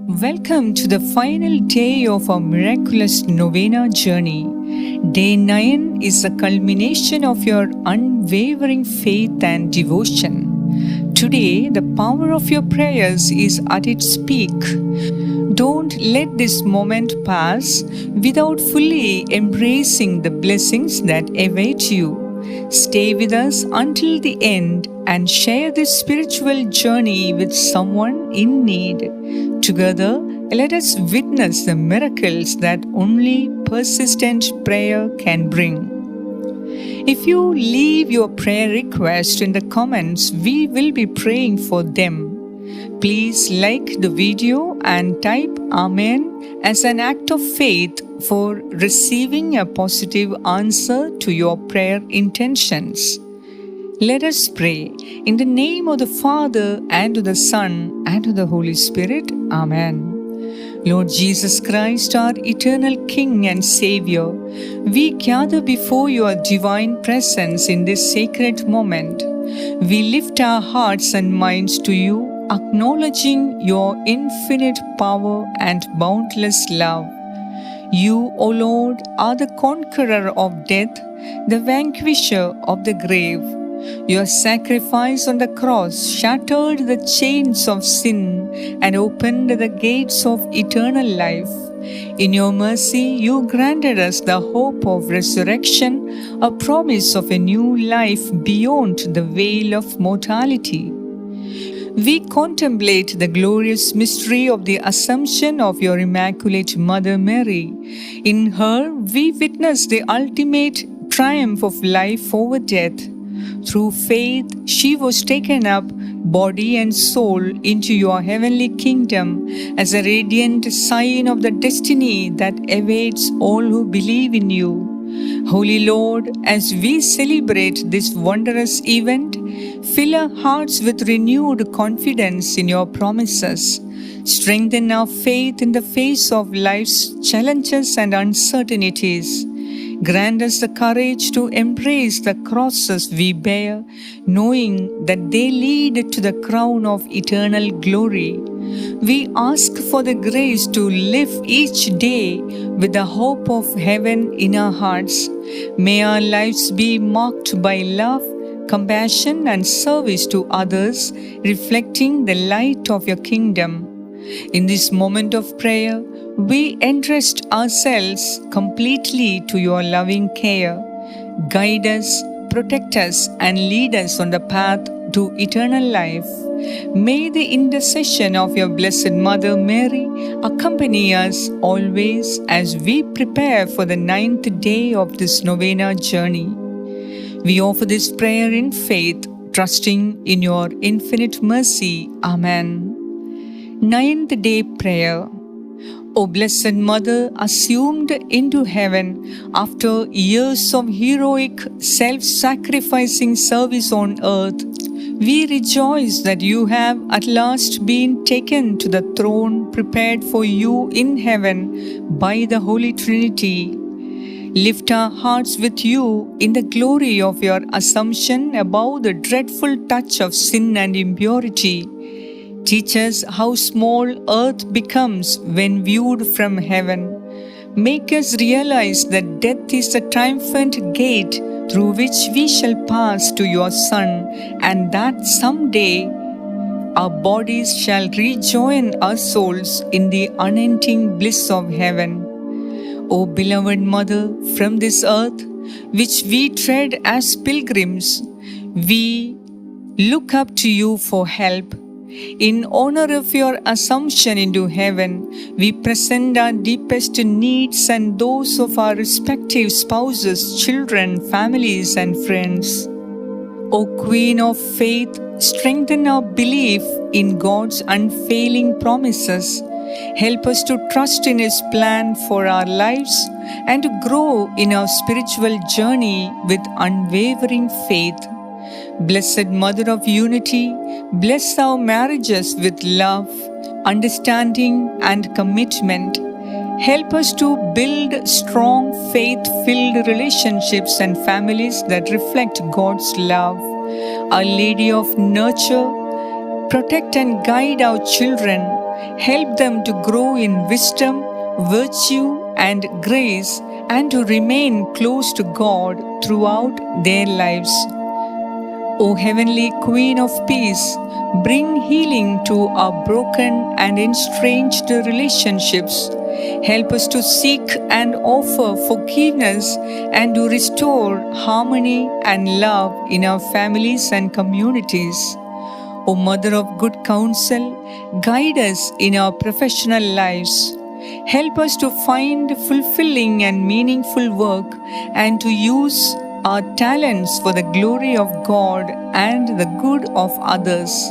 Welcome to the final day of our miraculous novena journey. Day 9 is the culmination of your unwavering faith and devotion. Today, the power of your prayers is at its peak. Don't let this moment pass without fully embracing the blessings that await you. Stay with us until the end and share this spiritual journey with someone in need. Together, let us witness the miracles that only persistent prayer can bring. If you leave your prayer request in the comments, we will be praying for them. Please like the video and type Amen as an act of faith for receiving a positive answer to your prayer intentions. Let us pray. In the name of the Father, and of the Son, and of the Holy Spirit. Amen. Lord Jesus Christ, our eternal King and Savior, we gather before your divine presence in this sacred moment. We lift our hearts and minds to you, acknowledging your infinite power and boundless love. You, O Lord, are the conqueror of death, the vanquisher of the grave. Your sacrifice on the cross shattered the chains of sin and opened the gates of eternal life. In your mercy, you granted us the hope of resurrection, a promise of a new life beyond the veil of mortality. We contemplate the glorious mystery of the Assumption of your Immaculate Mother Mary. In her, we witness the ultimate triumph of life over death. Through faith, she was taken up, body and soul, into your heavenly kingdom as a radiant sign of the destiny that awaits all who believe in you. Holy Lord, as we celebrate this wondrous event, fill our hearts with renewed confidence in your promises. Strengthen our faith in the face of life's challenges and uncertainties. Grant us the courage to embrace the crosses we bear, knowing that they lead to the crown of eternal glory. We ask for the grace to live each day with the hope of heaven in our hearts. May our lives be marked by love, compassion, and service to others, reflecting the light of your kingdom. In this moment of prayer, we entrust ourselves completely to your loving care. Guide us, protect us, and lead us on the path to eternal life. May the intercession of your Blessed Mother Mary accompany us always as we prepare for the 9th day of this novena journey. We offer this prayer in faith, trusting in your infinite mercy. Amen. 9th Day Prayer. O Blessed Mother, assumed into heaven after years of heroic, self-sacrificing service on earth, we rejoice that you have at last been taken to the throne prepared for you in heaven by the Holy Trinity. Lift our hearts with you in the glory of your Assumption above the dreadful touch of sin and impurity. Teach us how small earth becomes when viewed from heaven. Make us realize that death is the triumphant gate through which we shall pass to your Son, and that someday our bodies shall rejoin our souls in the unending bliss of heaven. O beloved Mother, from this earth, which we tread as pilgrims, we look up to you for help. In honor of your Assumption into heaven, we present our deepest needs and those of our respective spouses, children, families, and friends. O Queen of Faith, strengthen our belief in God's unfailing promises. Help us to trust in His plan for our lives and to grow in our spiritual journey with unwavering faith. Blessed Mother of Unity, bless our marriages with love, understanding, and commitment. Help us to build strong, faith-filled relationships and families that reflect God's love. Our Lady of Nurture, protect and guide our children. Help them to grow in wisdom, virtue, and grace, and to remain close to God throughout their lives. O Heavenly Queen of Peace, bring healing to our broken and estranged relationships. Help us to seek and offer forgiveness and to restore harmony and love in our families and communities. O Mother of Good Counsel, guide us in our professional lives. Help us to find fulfilling and meaningful work and to use our talents for the glory of God and the good of others.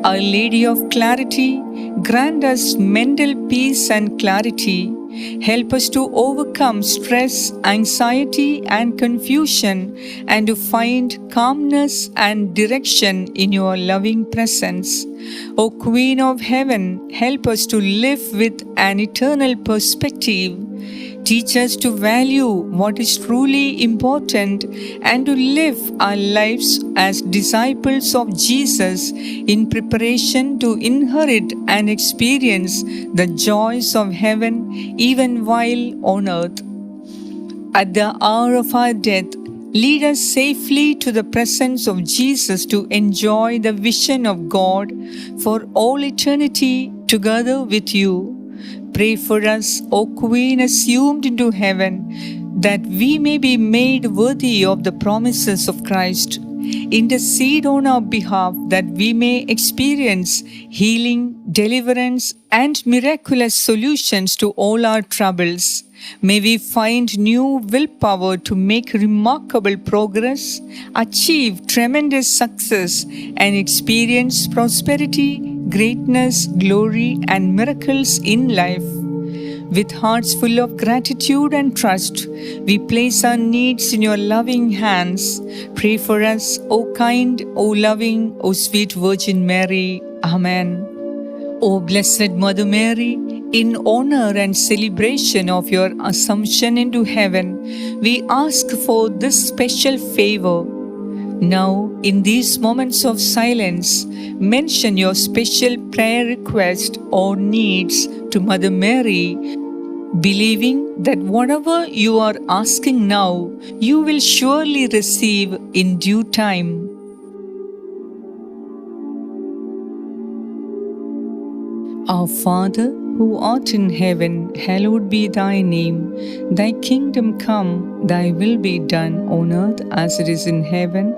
Our Lady of Clarity, grant us mental peace and clarity. Help us to overcome stress, anxiety, and confusion, and to find calmness and direction in your loving presence. O Queen of Heaven, help us to live with an eternal perspective. Teach us to value what is truly important and to live our lives as disciples of Jesus in preparation to inherit and experience the joys of heaven even while on earth. At the hour of our death, lead us safely to the presence of Jesus to enjoy the vision of God for all eternity together with you. Pray for us, O Queen assumed into heaven, that we may be made worthy of the promises of Christ. Intercede on our behalf that we may experience healing, deliverance, and miraculous solutions to all our troubles. May we find new willpower to make remarkable progress, achieve tremendous success, and experience prosperity, greatness, glory, and miracles in life. With hearts full of gratitude and trust, we place our needs in your loving hands. Pray for us, O kind, O loving, O sweet Virgin Mary. Amen. O Blessed Mother Mary, in honor and celebration of your Assumption into heaven, we ask for this special favor. Now, in these moments of silence, mention your special prayer request or needs to Mother Mary, believing that whatever you are asking now, you will surely receive in due time. Our Father, who art in heaven, hallowed be thy name. Thy kingdom come, thy will be done on earth as it is in heaven.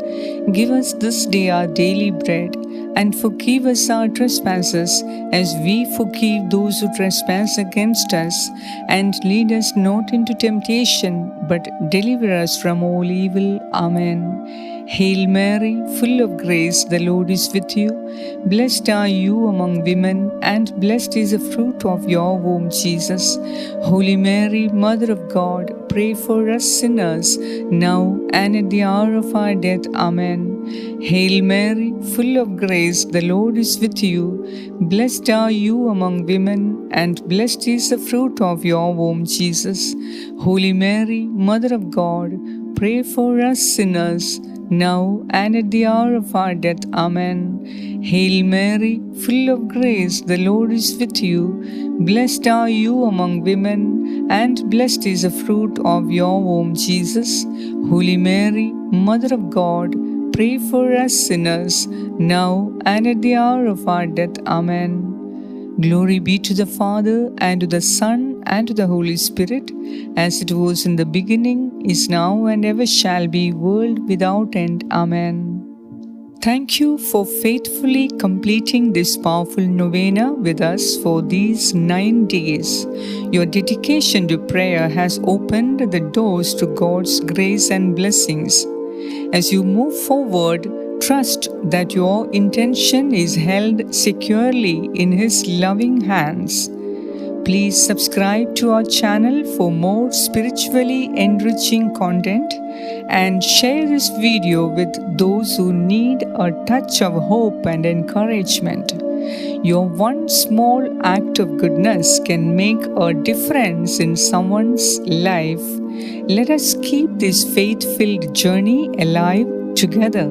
Give us this day our daily bread, and forgive us our trespasses, as we forgive those who trespass against us. And lead us not into temptation, but deliver us from all evil. Amen. Hail Mary, full of grace, the Lord is with you. Blessed are you among women, and blessed is the fruit of your womb, Jesus. Holy Mary, Mother of God, pray for us sinners, now and at the hour of our death. Amen. Hail Mary, full of grace, the Lord is with you. Blessed are you among women, and blessed is the fruit of your womb, Jesus. Holy Mary, Mother of God, pray for us sinners, now and at the hour of our death. Amen. Hail Mary, full of grace, the Lord is with you. Blessed are you among women, and blessed is the fruit of your womb, Jesus. Holy Mary, Mother of God, pray for us sinners, now and at the hour of our death. Amen. Glory be to the Father, and to the Son, and to the Holy Spirit, as it was in the beginning, is now, and ever shall be, world without end. Amen. Thank you for faithfully completing this powerful novena with us for these 9 days. Your dedication to prayer has opened the doors to God's grace and blessings. As you move forward, trust that your intention is held securely in His loving hands. Please subscribe to our channel for more spiritually enriching content, and share this video with those who need a touch of hope and encouragement. Your one small act of goodness can make a difference in someone's life. Let us keep this faith-filled journey alive together.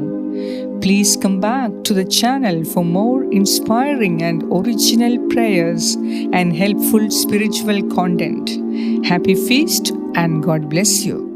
Please come back to the channel for more inspiring and original prayers and helpful spiritual content. Happy feast and God bless you.